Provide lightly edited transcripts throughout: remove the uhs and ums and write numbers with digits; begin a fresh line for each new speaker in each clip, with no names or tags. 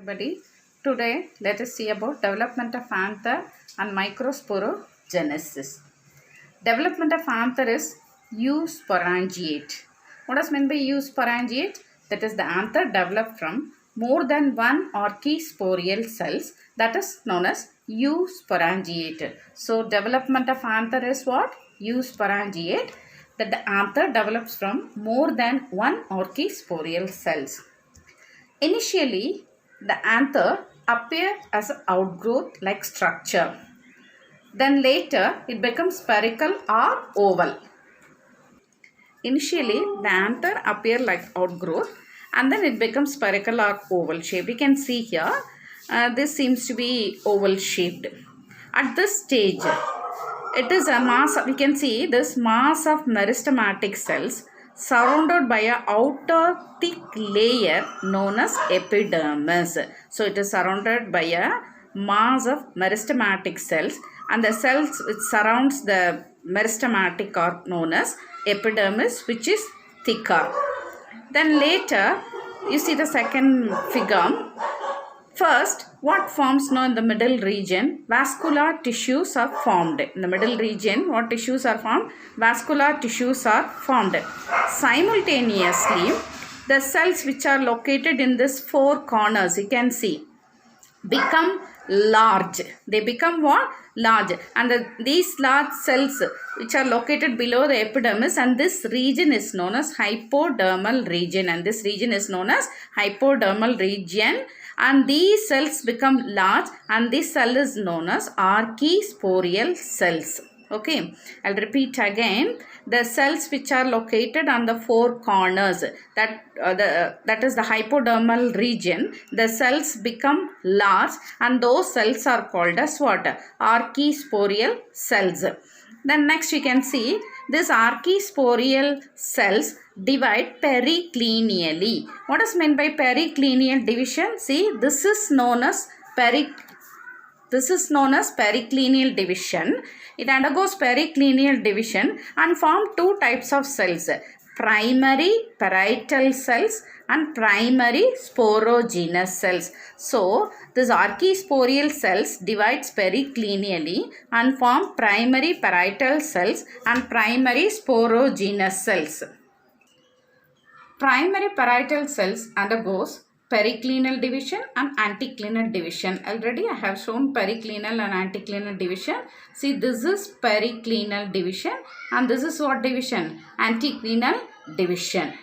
Everybody, today let us see about development of anther and microsporogenesis. Development of anther is eusporangiate. What does mean by eusporangiate? That is the anther developed from more than one archisporial cells, that is known as eusporangiate. So development of anther is what? Eusporangiate, that the anther develops from more than one archisporial cells. Initially, the anther appears as an outgrowth like structure. Then later, it becomes spherical or oval. Initially, the anther appears like outgrowth and then it becomes spherical or oval shape. You can see here, this seems to be oval shaped. At this stage, it is a mass, we can see this mass of meristematic cells surrounded by an outer thick layer known as epidermis. So it is surrounded by a mass of meristematic cells, and the cells which surrounds the meristematic are known as epidermis, which is thicker. Then later you see the second figure. First, what forms now in the middle region? Vascular tissues are formed. In the middle region, what tissues are formed? Vascular tissues are formed. Simultaneously, the cells which are located in these four corners, you can see, become large. They become what? Large. And these large cells which are located below the epidermis, and this region is known as hypodermal region. And this region is known as hypodermal region. And these cells become large, and this cell is known as archisporial cells. Okay, I'll repeat again. The cells which are located on the four corners, that is the hypodermal region, the cells become large, and those cells are called as what? Archisporial cells. Then next you can see this archisporial cells divide periclinially. What is meant by periclinial division? See, this is known as periclinial division. It undergoes periclinial division and form two types of cells: primary parietal cells and primary sporogenous cells. So, this archisporial cells divides periclinially and form primary parietal cells and primary sporogenous cells. Primary parietal cells undergoes periclinial division and anticlinal division. Already I have shown periclinial and anticlinal division. See, this is periclinial division and this is what division? Anticlinal division.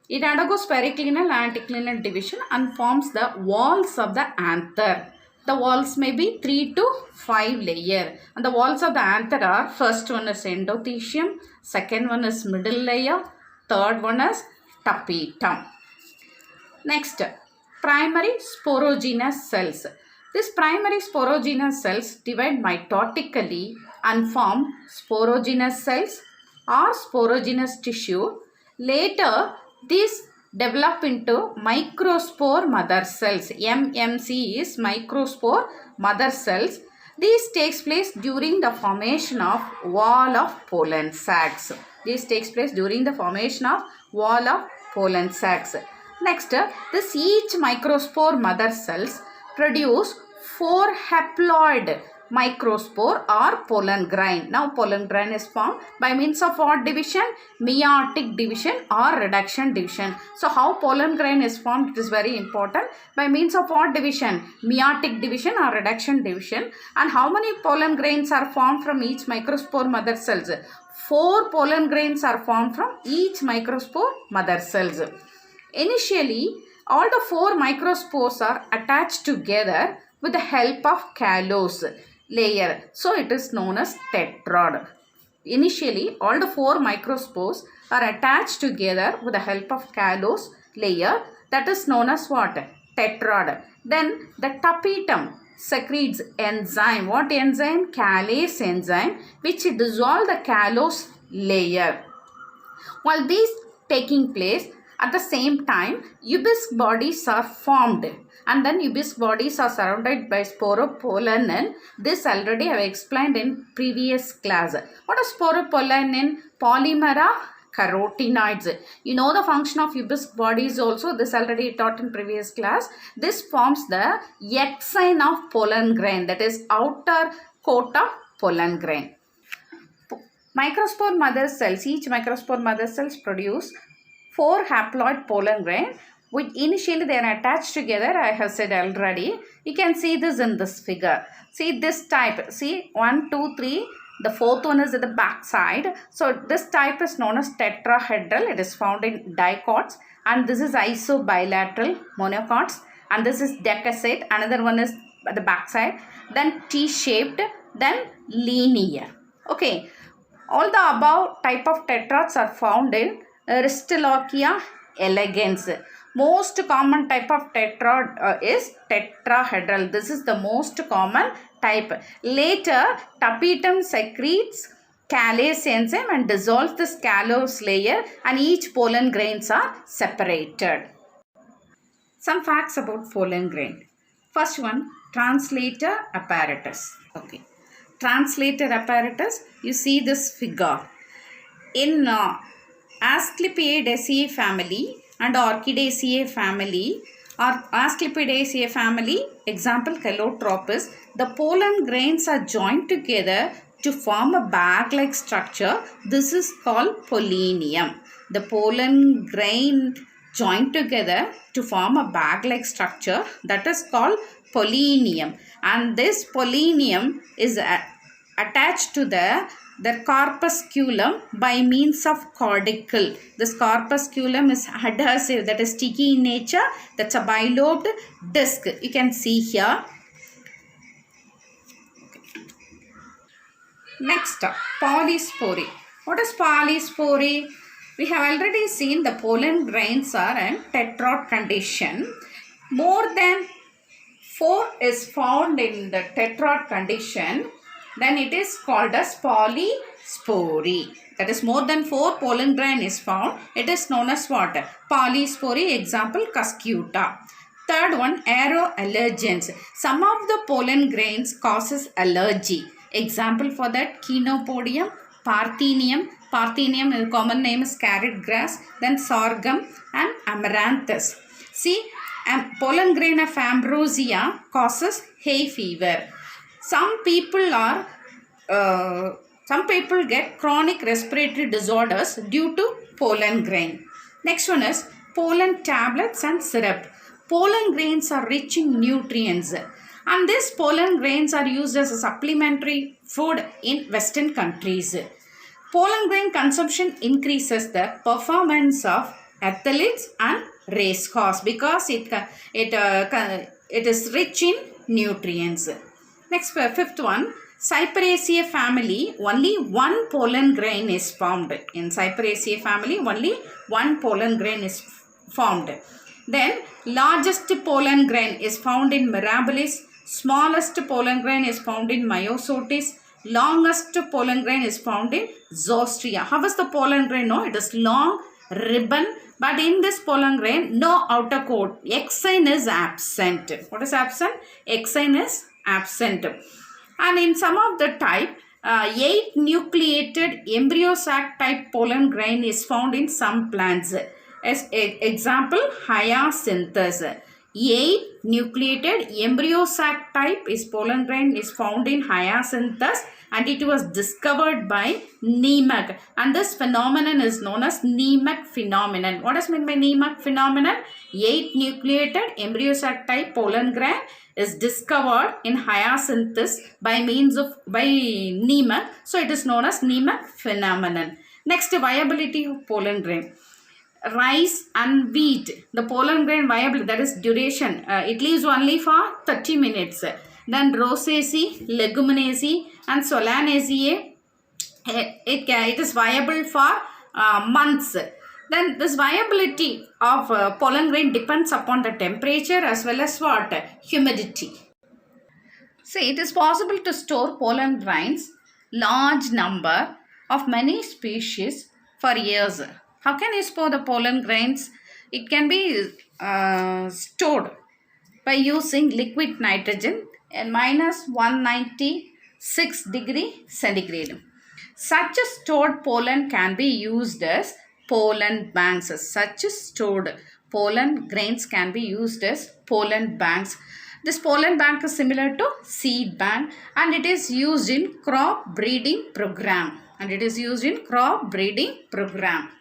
It undergoes periclinial and anticlinal division and forms the walls of the anther. The walls may be 3 to 5 layer, and the walls of the anther are: first one is endothecium, second one is middle layer, third one is tapetum. Next, primary sporogenous cells. These primary sporogenous cells divide mitotically and form sporogenous cells or sporogenous tissue. Later, these develop into microspore mother cells. MMC is microspore mother cells. This takes place during the formation of wall of pollen sacs. This takes place during the formation of wall of pollen sacs. Next, this each microspore mother cells produce 4 haploid microspore or pollen grain. Now, pollen grain is formed by means of what division? Meiotic division or reduction division. So, how pollen grain is formed? It is very important. By means of what division? Meiotic division or reduction division. And how many pollen grains are formed from each microspore mother cells? 4 pollen grains are formed from each microspore mother cells. Initially, all the 4 microspores are attached together with the help of callose layer. So, it is known as tetrad. Initially, all the 4 microspores are attached together with the help of callose layer. That is known as what? Tetrad. Then, the tapetum secretes enzyme. What enzyme? Callase enzyme, which dissolve the callose layer. While these taking place, at the same time, ubisque bodies are formed, and then ubisque bodies are surrounded by sporopollenin. This already I have explained in previous class. What is sporopollenin? Polymer of carotenoids. You know the function of hibiscus bodies also. This already taught in previous class. This forms the exine of pollen grain, that is outer coat of pollen grain. Microspore mother cells, each microspore mother cells produce 4 haploid pollen grain, which initially they are attached together. I have said already. You can see this in this figure. See this type. See 1, 2, 3. The fourth one is at the back side. So this type is known as tetrahedral. It is found in dicots. And this is isobilateral monocots. And this is decussate. Another one is at the back side. Then T-shaped. Then linear. Okay. All the above type of tetrads are found in Aristolochia elegans. Most common type of tetrad is tetrahedral. This is the most common type. Later, tapetum secretes callase enzyme and dissolves the callose layer, and each pollen grains are separated. Some facts about pollen grain. First one, translator apparatus. Okay. Translator apparatus, you see this figure. In Asclepiadaceae family and Orchidaceae family, or Asclepiadaceae family, example Calotropis, the pollen grains are joined together to form a bag-like structure. This is called pollinium. The pollen grain joined together to form a bag-like structure, that is called pollinium, and this pollinium is attached to the corpusculum by means of cordicle. This corpusculum is adhesive, that is sticky in nature. That's a bilobed disc. You can see here. Next, polyspory. What is polyspory? We have already seen the pollen grains are in tetrad condition. More than 4 is found in the tetrad condition, then it is called as polyspory. That is, more than 4 pollen grain is found. It is known as what? Polyspory. Example, Cuscuta. Third one, aeroallergens. Some of the pollen grains causes allergy. Example for that, Chenopodium, Parthenium. Parthenium, the common name is carrot grass. Then sorghum and amaranthus. See, pollen grain of ambrosia causes hay fever. Some people get chronic respiratory disorders due to pollen grain. Next one is pollen tablets and syrup. Pollen grains are rich in nutrients, and these pollen grains are used as a supplementary food in Western countries. Pollen grain consumption increases the performance of athletes and racehorse because it is rich in nutrients. Next, fifth one, Cyperaceae family, only one pollen grain is formed. In Cyperaceae family, only one pollen grain is formed. Then, largest pollen grain is found in Mirabilis, smallest pollen grain is found in Myosotis, longest pollen grain is found in Zostria. How is the pollen grain? No, it is long ribbon, but in this pollen grain, no outer coat. Exine is absent. What is absent? Exine is absent. And in some of the type, 8 nucleated embryo sac type pollen grain is found in some plants. As example, hyacinthus. 8 nucleated embryo sac type is pollen grain is found in hyacinthus, and it was discovered by Neet, and this phenomenon is known as Neet phenomenon. What is meant by Neet phenomenon? 8 nucleated embryo sac type pollen grain is discovered in hyacinthus by Neet, so it is known as Neet phenomenon. Next, viability of pollen grain. Rice and wheat, the pollen grain viability, that is duration, it lives only for 30 minutes. Then Rosaceae, Leguminaceae and Solanaceae, it is viable for months. Then this viability of pollen grain depends upon the temperature as well as what? Humidity. See, it is possible to store pollen grains, large number of many species for years. How can you store the pollen grains? It can be stored by using liquid nitrogen at minus 196 degree centigrade. Such a stored pollen can be used as pollen banks. Such stored pollen grains can be used as pollen banks. This pollen bank is similar to seed bank and it is used in crop breeding program.